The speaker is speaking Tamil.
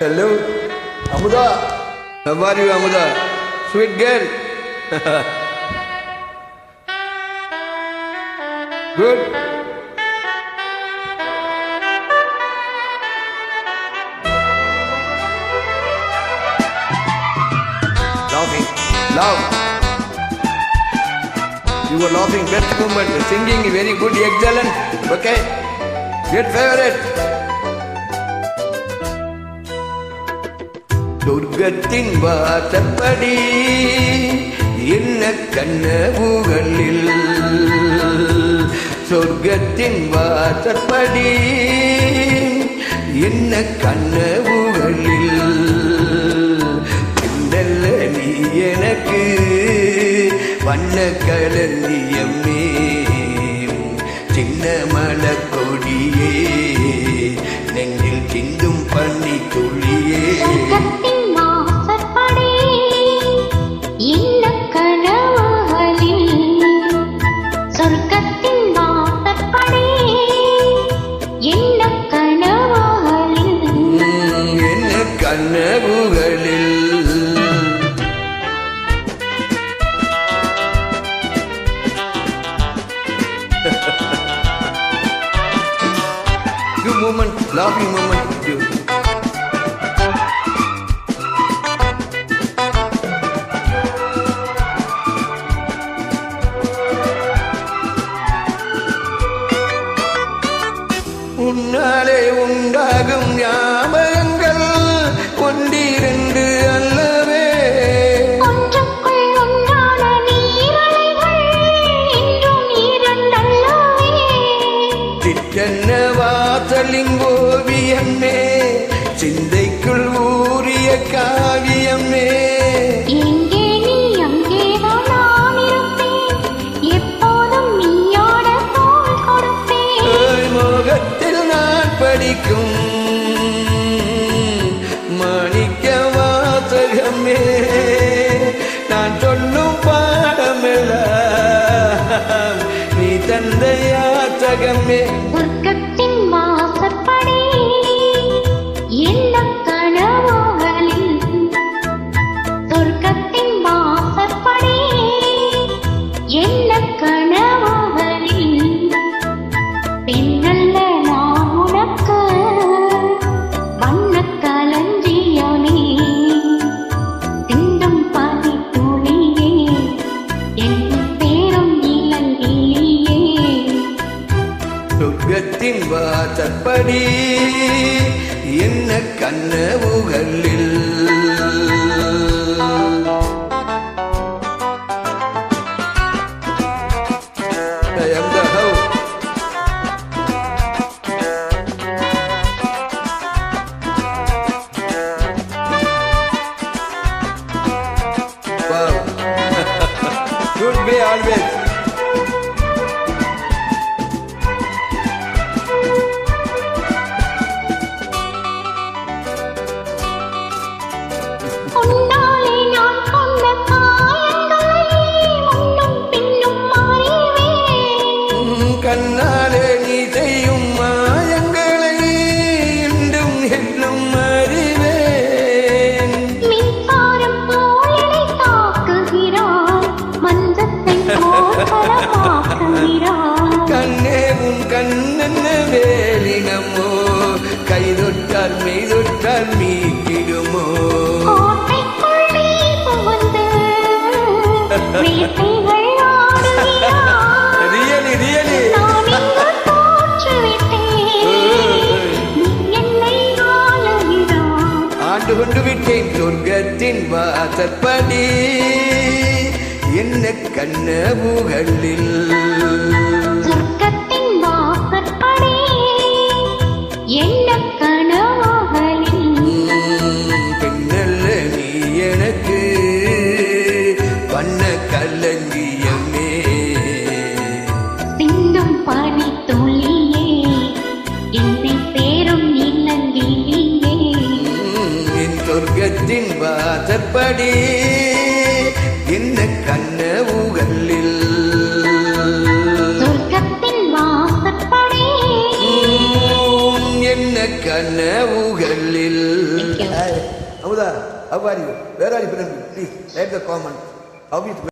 Hello, Amuda. How are you, Amuda? Sweet girl. Good. Laughing. Love. You were laughing. Best moment. Singing very good. Excellent. Okay. Great favorite. சொர்க்கத்தின் வாசப்படி என்ன கனவுகளில் சொர்க்கத்தின் வாசப்படி என்ன கனவுகளில் பின்னல்ல நீ எனக்கு வண்ண கலந்தியம்மே சின்ன மலக்கொடியே நெஞ்சில் சிந்தும் பண்ணி துளியே Good moment, laughing moment. உன்னாலே உண்டாகும் ஞாபகங்கள் ஒன்றிரண்டு அல்லவே ஒன்றுக்குள் உண்டான நீரலைகள் என்றும் இரண்டல்லவே சிற்றன்ன வாசலின் ஓவியமே சிந்தைக்குள் ஊறிய காவியமே எங்கே நீ அங்கே நான் இருப்பேன் எப்போதும் நீயோட தோள் கொடுப்பேன் மோகத்தில் நான் படிக்கும் மாணிக்க வாசகமே நான் சொல்லும் பாடமெல்லாம் நீ தந்த யாசகமே சொர்க்கத்தின் வாசப்படி என்ன கனவுகளில் சொர்க்கத்தின் வாசப்படி என்ன கனவுகளில் பெண்ணல்ல நான் உனக்கு வண்ணக் களஞ்சியமே சிந்தும் பனி துளியே என் பேரும் இளங்கிளியே சொர்க்கத்தின் வாசற்படி என்ன கனவுகளில் I am the house. Wow. Good way always. உன்னாலே நான் கொண்ட காயங்களை முன்னும் பின்னும் அறிவேன் கண்ணாலே நீ செய்யும் மாயங்களை இன்றும் என்னும் அறிவேன் மின்சாரம் போலினை தாக்குகிறான் மஞ்சத்தை போர்க்களமாக்குகிறான் கண்ணே உன் கண்ணென்ன வேலினமோ கை தொட்டால் மெய் தொட்டால் மீட்டிடுமோ கோட்டைக்குள் நீ புகுந்து வேட்டைகள் ஆடுகிறான் ரியலி ரியலி நான் இங்கு தோற்றுவிட்டேன் நீ என்னை ஆளுகிறான் ஆண்டு கொண்டு விட்டேன் சொர்க்கத்தின் வாசற்படி என்ன கனவுகளில் சொர்க்கத்தின் வாசற்படி என்ன கனவுகளில் பின்னல்ல நீ எனக்கு வண்ண கலங்கியமே சிந்தும் பனி துளியே என்னை பேரும் இளங்கிளியே என் சொர்க்கத்தின் வாசற்படி என்ன கனவுகளில் சொர்க்கத்தின் வாசற்படி என்ன கனவுகளில். Thank you. Hi, Amuda, how are you? Where are you from? Please write the comment. How is